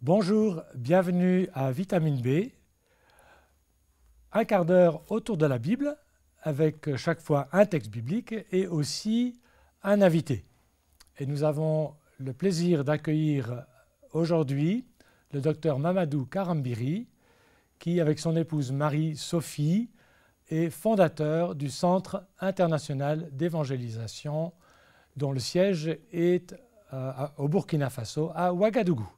Bonjour, bienvenue à Vitamine B, un quart d'heure autour de la Bible, avec chaque fois un texte biblique et aussi un invité. Et nous avons le plaisir d'accueillir aujourd'hui le docteur Mamadou Karambiri, qui, avec son épouse Marie-Sophie, est fondateur du Centre international d'évangélisation, dont le siège est au Burkina Faso, à Ouagadougou.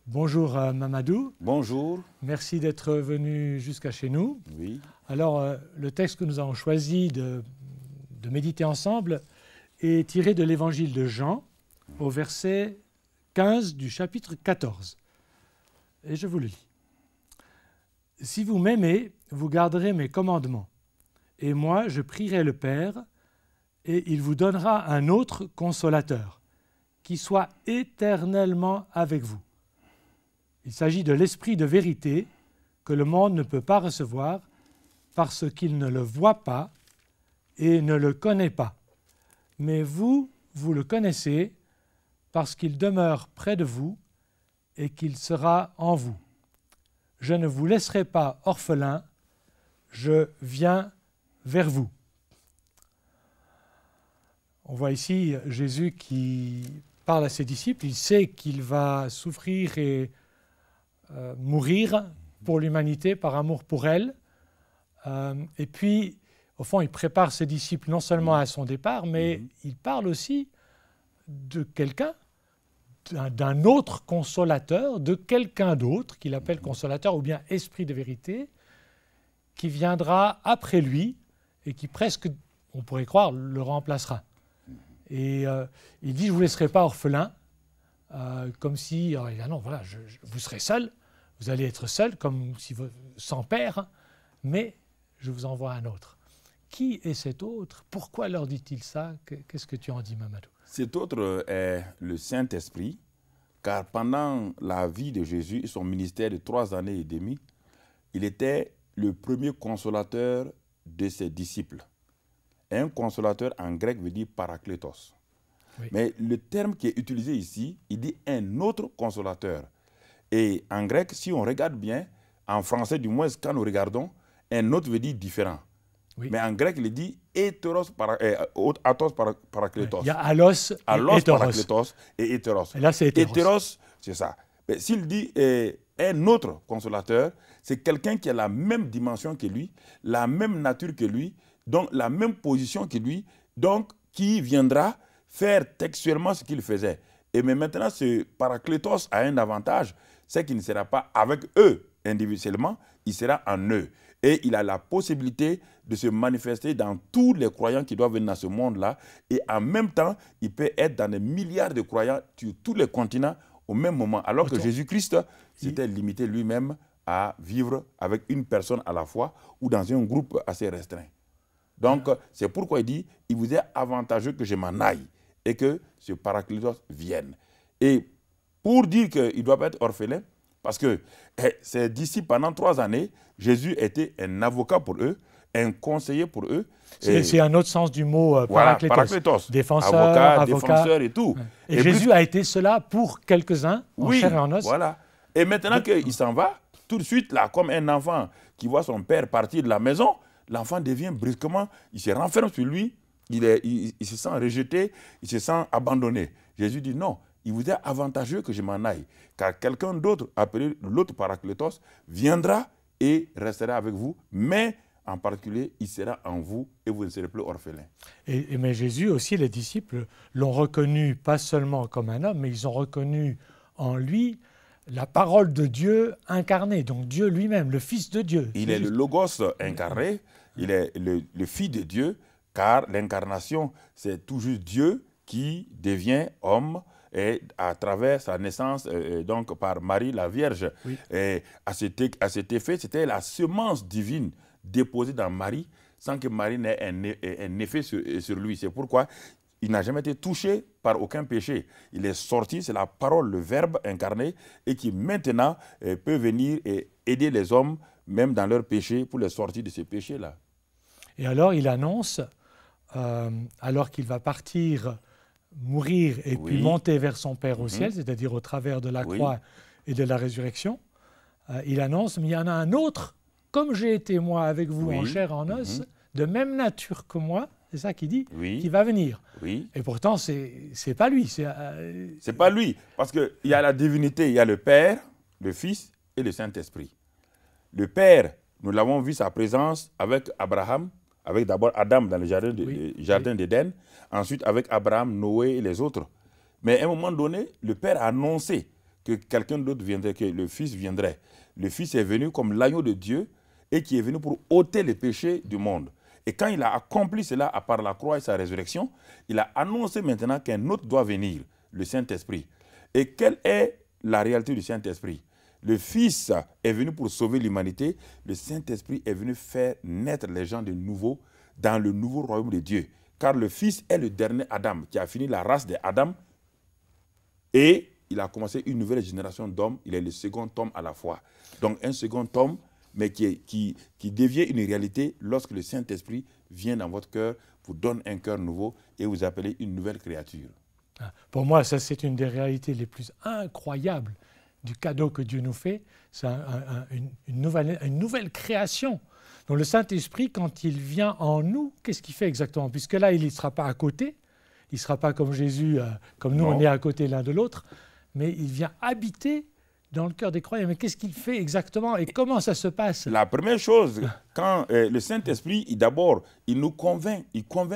Bonjour Mamadou. Bonjour. Merci d'être venu jusqu'à chez nous. Oui. Alors, le texte que nous avons choisi de méditer ensemble est tiré de l'évangile de Jean, au verset 15 du chapitre 14. Et je vous le lis. « Si vous m'aimez, vous garderez mes commandements. Et moi, je prierai le Père, et il vous donnera un autre consolateur, qui soit éternellement avec vous. Il s'agit de l'esprit de vérité que le monde ne peut pas recevoir parce qu'il ne le voit pas et ne le connaît pas. Mais vous, vous le connaissez parce qu'il demeure près de vous et qu'il sera en vous. Je ne vous laisserai pas orphelins, je viens vers vous. » On voit ici Jésus qui parle à ses disciples. Il sait qu'il va souffrir et mourir pour l'humanité par amour pour elle. Et puis, au fond, il prépare ses disciples non seulement à son départ, mais il parle aussi de quelqu'un, d'un autre consolateur, de quelqu'un d'autre qu'il appelle consolateur ou bien esprit de vérité, qui viendra après lui et qui presque, on pourrait croire, le remplacera. Et il dit, je ne vous laisserai pas orphelin, comme si, non, voilà, vous serez seul, vous allez être seul, comme si sans père, mais je vous envoie un autre. Qui est cet autre? Pourquoi leur dit-il ça? Qu'est-ce que tu en dis, Mamadou? Cet autre est le Saint-Esprit, car pendant la vie de Jésus et son ministère de 3 années et demie, il était le premier consolateur de ses disciples. Un consolateur en grec veut dire parakletos. Oui. Mais le terme qui est utilisé ici, il dit un autre consolateur. Et en grec, si on regarde bien, en français du moins, quand nous regardons, un autre veut dire différent. Oui. Mais en grec, il dit atos parakletos. Il y a allos parakletos et hétéros. Et là, c'est hétéros. Hétéros, c'est ça. Mais s'il dit un autre consolateur, c'est quelqu'un qui a la même dimension que lui, la même nature que lui, donc la même position que lui, donc qui viendra faire textuellement ce qu'il faisait. Et mais maintenant, ce parakletos a un avantage, c'est qu'il ne sera pas avec eux individuellement, il sera en eux. Et il a la possibilité de se manifester dans tous les croyants qui doivent venir dans ce monde-là. Et en même temps, il peut être dans des milliards de croyants sur tous les continents au même moment. Alors que Jésus-Christ s'était limité lui-même à vivre avec une personne à la fois ou dans un groupe assez restreint. Donc, c'est pourquoi il dit, il vous est avantageux que je m'en aille et que ce parakletos vienne. Et pour dire qu'il ne doit pas être orphelin, parce que ses disciples, pendant 3 années, Jésus était un avocat pour eux, un conseiller pour eux. C'est un autre sens du mot parakletos. Voilà, parakletos. Avocat, défenseur et tout. Et Jésus a été cela pour quelques-uns, en chair et en os. Voilà. Et maintenant qu'il s'en va, tout de suite, là, comme un enfant qui voit son père partir de la maison, l'enfant devient brusquement, il se renferme sur lui, il se sent rejeté, il se sent abandonné. Jésus dit non, il vous est avantageux que je m'en aille, car quelqu'un d'autre, appelé l'autre parakletos, viendra et restera avec vous, mais en particulier, il sera en vous et vous ne serez plus orphelins. Mais Jésus aussi, les disciples l'ont reconnu pas seulement comme un homme, mais ils ont reconnu en lui la parole de Dieu incarnée, donc Dieu lui-même, le Fils de Dieu. Il est le Logos incarné, il est le Fils de Dieu, car l'incarnation, c'est toujours Dieu qui devient homme et à travers sa naissance donc par Marie la Vierge. Oui. Et à cet effet, c'était la semence divine déposée dans Marie sans que Marie n'ait un effet sur lui. C'est pourquoi il n'a jamais été touché par aucun péché. Il est sorti, c'est la parole, le Verbe incarné, et qui maintenant peut venir et aider les hommes, même dans leurs péchés, pour les sortir de ces péchés-là. Et alors il annonce, alors qu'il va partir, mourir et puis monter vers son Père au ciel, c'est-à-dire au travers de la croix et de la résurrection. Il annonce, mais il y en a un autre, comme j'ai été moi avec vous en chair et en os, de même nature que moi, c'est ça qu'il dit, qui va venir. Oui. Et pourtant, c'est pas lui. C'est pas lui, parce qu'il y a la divinité, il y a le Père, le Fils et le Saint-Esprit. Le Père, nous l'avons vu sa présence avec Abraham, avec d'abord Adam dans le jardin d'Éden, ensuite avec Abraham, Noé et les autres. Mais à un moment donné, le Père a annoncé que quelqu'un d'autre viendrait, que le Fils viendrait. Le Fils est venu comme l'agneau de Dieu et qui est venu pour ôter les péchés du monde. Et quand il a accompli cela à part la croix et sa résurrection, il a annoncé maintenant qu'un autre doit venir, le Saint-Esprit. Et quelle est la réalité du Saint-Esprit? Le Fils est venu pour sauver l'humanité. Le Saint-Esprit est venu faire naître les gens de nouveau dans le nouveau royaume de Dieu. Car le Fils est le dernier Adam qui a fini la race d'Adam et il a commencé une nouvelle génération d'hommes. Il est le second homme à la fois. Donc un second homme, mais qui devient une réalité lorsque le Saint-Esprit vient dans votre cœur, vous donne un cœur nouveau et vous appelez une nouvelle créature. Pour moi, ça c'est une des réalités les plus incroyables du cadeau que Dieu nous fait. C'est une nouvelle création. Donc le Saint-Esprit, quand il vient en nous, qu'est-ce qu'il fait exactement? Puisque là, il ne sera pas à côté, il ne sera pas comme Jésus, comme nous, on est à côté l'un de l'autre, mais il vient habiter dans le cœur des croyants. Mais qu'est-ce qu'il fait exactement et comment ça se passe? La première chose, quand le Saint-Esprit, d'abord, il convainc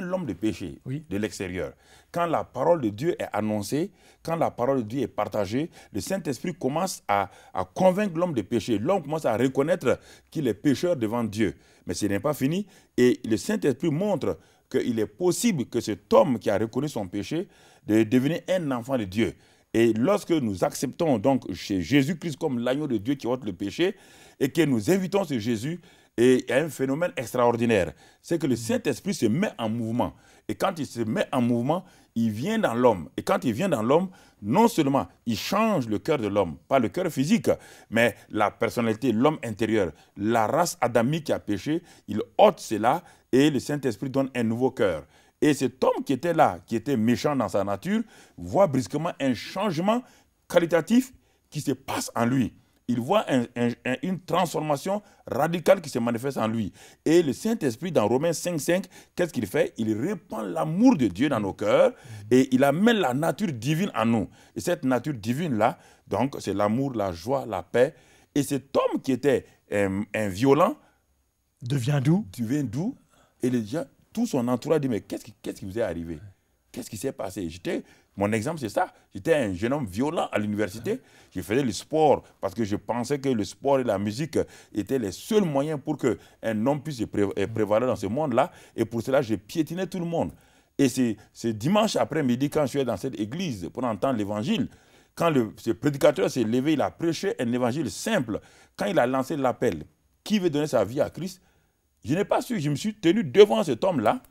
l'homme de péché de l'extérieur. Quand la parole de Dieu est annoncée, quand la parole de Dieu est partagée, le Saint-Esprit commence à convaincre l'homme de péché. L'homme commence à reconnaître qu'il est pécheur devant Dieu. Mais ce n'est pas fini. Et le Saint-Esprit montre qu'il est possible que cet homme qui a reconnu son péché de devenir un enfant de Dieu. Et lorsque nous acceptons donc chez Jésus-Christ comme l'agneau de Dieu qui ôte le péché et que nous invitons ce Jésus, et il y a un phénomène extraordinaire, c'est que le Saint-Esprit se met en mouvement. Et quand il se met en mouvement, il vient dans l'homme. Et quand il vient dans l'homme, non seulement il change le cœur de l'homme, pas le cœur physique, mais la personnalité, l'homme intérieur, la race adamique qui a péché, il ôte cela et le Saint-Esprit donne un nouveau cœur. Et cet homme qui était là, qui était méchant dans sa nature, voit brusquement un changement qualitatif qui se passe en lui. Il voit une transformation radicale qui se manifeste en lui. Et le Saint-Esprit, dans Romains 5,5, qu'est-ce qu'il fait? Il répand l'amour de Dieu dans nos cœurs et il amène la nature divine en nous. Et cette nature divine-là, donc, c'est l'amour, la joie, la paix. Et cet homme qui était un violent devient doux. Et les gens, tout son entourage dit, mais qu'est-ce qui vous est arrivé? Qu'est-ce qui s'est passé? Mon exemple, c'est ça. J'étais un jeune homme violent à l'université. Je faisais le sport parce que je pensais que le sport et la musique étaient les seuls moyens pour qu'un homme puisse prévaloir dans ce monde-là. Et pour cela, je piétinais tout le monde. Et c'est dimanche après-midi, quand je suis dans cette église pour entendre l'évangile, quand ce prédicateur s'est levé, il a prêché un évangile simple. Quand il a lancé l'appel, qui veut donner sa vie à Christ? Je n'ai pas su, je me suis tenu devant cet homme-là.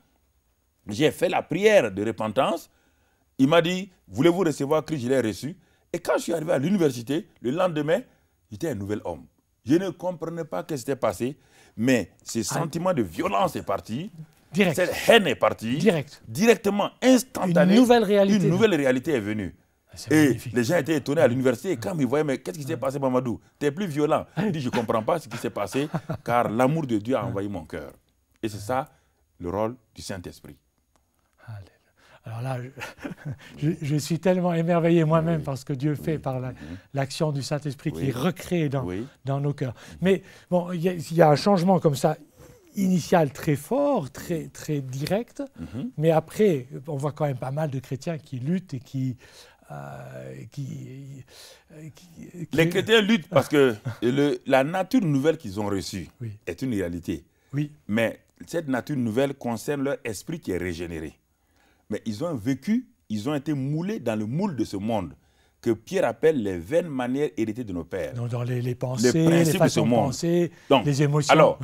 J'ai fait la prière de repentance. Il m'a dit, voulez-vous recevoir Christ? Je l'ai reçu. Et quand je suis arrivé à l'université, le lendemain, j'étais un nouvel homme. Je ne comprenais pas ce qui s'était passé, mais ce sentiment de violence est parti. Direct. Cette haine est partie. Directement, instantané. Une nouvelle réalité. Une nouvelle réalité est venue. Et magnifique. Les gens étaient étonnés à l'université. Et quand ils voyaient, mais qu'est-ce qui s'est passé, Mamadou? Tu es plus violent. Il dit, je ne comprends pas ce qui s'est passé, car l'amour de Dieu a envahi mon cœur. Et c'est ça, le rôle du Saint-Esprit. Alors là, je suis tellement émerveillé moi-même par ce que Dieu fait par l'action du Saint-Esprit qui recrée dans nos cœurs. Mais bon, il y a un changement comme ça, initial très fort, très direct, mais après, on voit quand même pas mal de chrétiens qui luttent et qui les chrétiens luttent parce que la nature nouvelle qu'ils ont reçue est une réalité. Mais cette nature nouvelle concerne leur esprit qui est régénéré. Mais ils ont vécu, ils ont été moulés dans le moule de ce monde que Pierre appelle les vaines manières héritées de nos pères. Donc dans les pensées, les façons de penser, les émotions. Alors,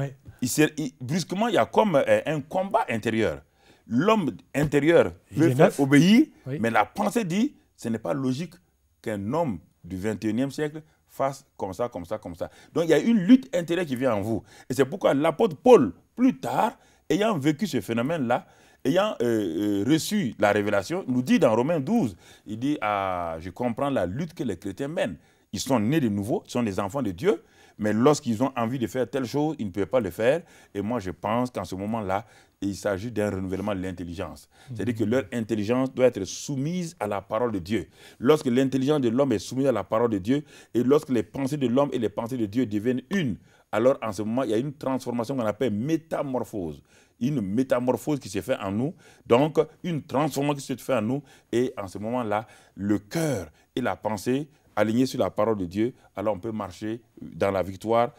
brusquement, il y a comme un combat intérieur. L'homme intérieur veut obéir, mais la pensée dit, ce n'est pas logique qu'un homme du 21e siècle fasse comme ça, comme ça, comme ça. Donc il y a une lutte intérieure qui vient en vous. Et c'est pourquoi l'apôtre Paul, plus tard, ayant vécu ce phénomène-là, ayant reçu la révélation, nous dit dans Romains 12, il dit, je comprends la lutte que les chrétiens mènent. ils sont nés de nouveau, ils sont des enfants de Dieu, mais lorsqu'ils ont envie de faire telle chose, ils ne peuvent pas le faire. Et moi, je pense qu'en ce moment-là, il s'agit d'un renouvellement de l'intelligence. C'est-à-dire que leur intelligence doit être soumise à la parole de Dieu. Lorsque l'intelligence de l'homme est soumise à la parole de Dieu, et lorsque les pensées de l'homme et les pensées de Dieu deviennent une, alors en ce moment, il y a une transformation qu'on appelle métamorphose. Une métamorphose qui se fait en nous, donc une transformation qui se fait en nous, et en ce moment-là, le cœur et la pensée alignés sur la parole de Dieu, alors on peut marcher dans la victoire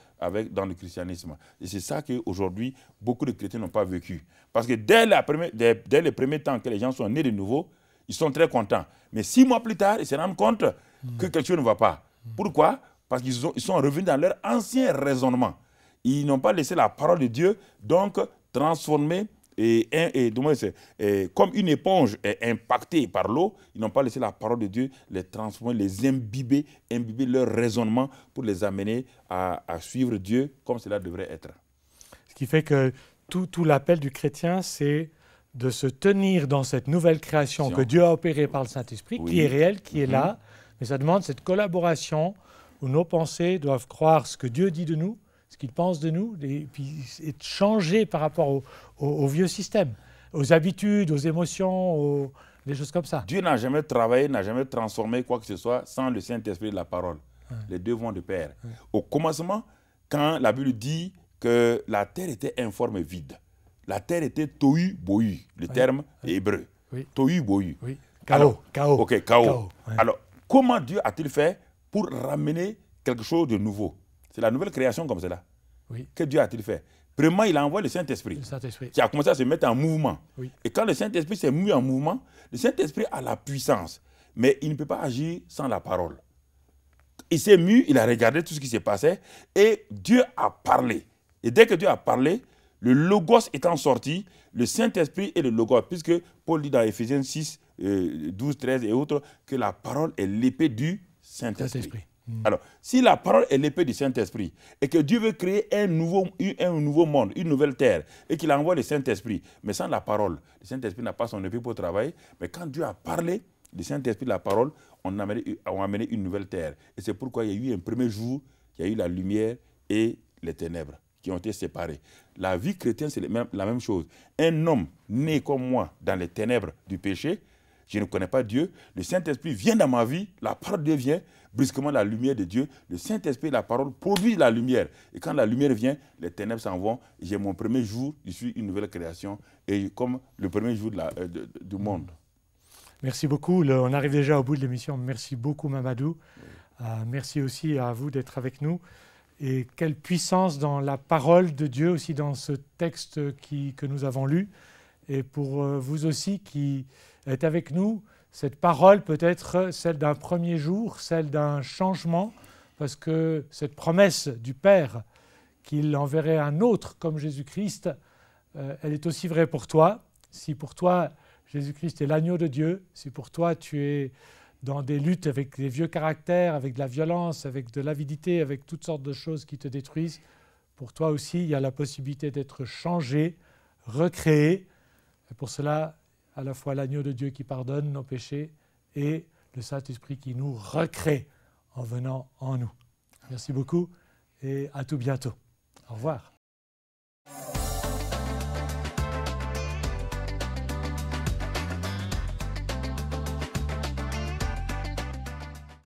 dans le christianisme. Et c'est ça qu'aujourd'hui, beaucoup de chrétiens n'ont pas vécu. Parce que dès les premiers temps que les gens sont nés de nouveau, ils sont très contents. Mais 6 mois plus tard, ils se rendent compte que quelque chose ne va pas. Pourquoi? Parce qu'ils sont revenus dans leur ancien raisonnement. Ils n'ont pas laissé la parole de Dieu, donc transformer comme une éponge est impactée par l'eau, ils n'ont pas laissé la parole de Dieu les transformer, les imbiber leur raisonnement pour les amener à suivre Dieu comme cela devrait être. Ce qui fait que tout l'appel du chrétien, c'est de se tenir dans cette nouvelle création que Dieu a opérée par le Saint-Esprit, qui est réelle, qui est là, mais ça demande cette collaboration où nos pensées doivent croire ce que Dieu dit de nous, ce qu'il pense de nous, et puis être changé par rapport au vieux système, aux habitudes, aux émotions, des choses comme ça. Dieu n'a jamais travaillé, n'a jamais transformé quoi que ce soit sans le Saint-Esprit de la parole. Les deux vont de pair. Au commencement, quand la Bible dit que la terre était informe et vide, la terre était tohu bohu, le terme hébreu. Tohu bohu. Chaos. Ok, chaos. Alors, comment Dieu a-t-il fait pour ramener quelque chose de nouveau? C'est la nouvelle création comme cela. Que Dieu a-t-il fait? Premièrement, il a envoyé le Saint-Esprit qui a commencé à se mettre en mouvement. Et quand le Saint-Esprit s'est mis en mouvement, le Saint-Esprit a la puissance, mais il ne peut pas agir sans la parole. Il s'est mis, il a regardé tout ce qui s'est passé et Dieu a parlé. Et dès que Dieu a parlé, le Logos étant sorti, le Saint-Esprit et le Logos, puisque Paul dit dans Éphésiens 6, 12, 13 et autres, que la parole est l'épée du Saint-Esprit. Alors, si la parole est l'épée du Saint-Esprit et que Dieu veut créer un nouveau monde, une nouvelle terre, et qu'il envoie le Saint-Esprit, mais sans la parole, le Saint-Esprit n'a pas son épée pour travailler, mais quand Dieu a parlé, le Saint-Esprit, la parole, on a amené une nouvelle terre. Et c'est pourquoi il y a eu un premier jour, il y a eu la lumière et les ténèbres qui ont été séparées. La vie chrétienne, c'est la même chose. Un homme né comme moi dans les ténèbres du péché, je ne connais pas Dieu, le Saint-Esprit vient dans ma vie, la parole de Dieu vient, brusquement la lumière de Dieu, le Saint-Esprit, la parole produit la lumière. Et quand la lumière vient, les ténèbres s'en vont. J'ai mon premier jour, je suis une nouvelle création, et comme le premier jour du monde. Merci beaucoup. On arrive déjà au bout de l'émission. Merci beaucoup, Mamadou. Merci aussi à vous d'être avec nous. Et quelle puissance dans la parole de Dieu, aussi dans ce texte que nous avons lu. Et pour vous aussi qui êtes avec nous, cette parole peut être celle d'un premier jour, celle d'un changement, parce que cette promesse du Père qu'il enverrait un autre comme Jésus-Christ, elle est aussi vraie pour toi. Si pour toi, Jésus-Christ est l'agneau de Dieu, si pour toi tu es dans des luttes avec des vieux caractères, avec de la violence, avec de l'avidité, avec toutes sortes de choses qui te détruisent, pour toi aussi, il y a la possibilité d'être changé, recréé. Et pour cela, à la fois l'agneau de Dieu qui pardonne nos péchés et le Saint-Esprit qui nous recrée en venant en nous. Merci beaucoup et à tout bientôt. Au revoir.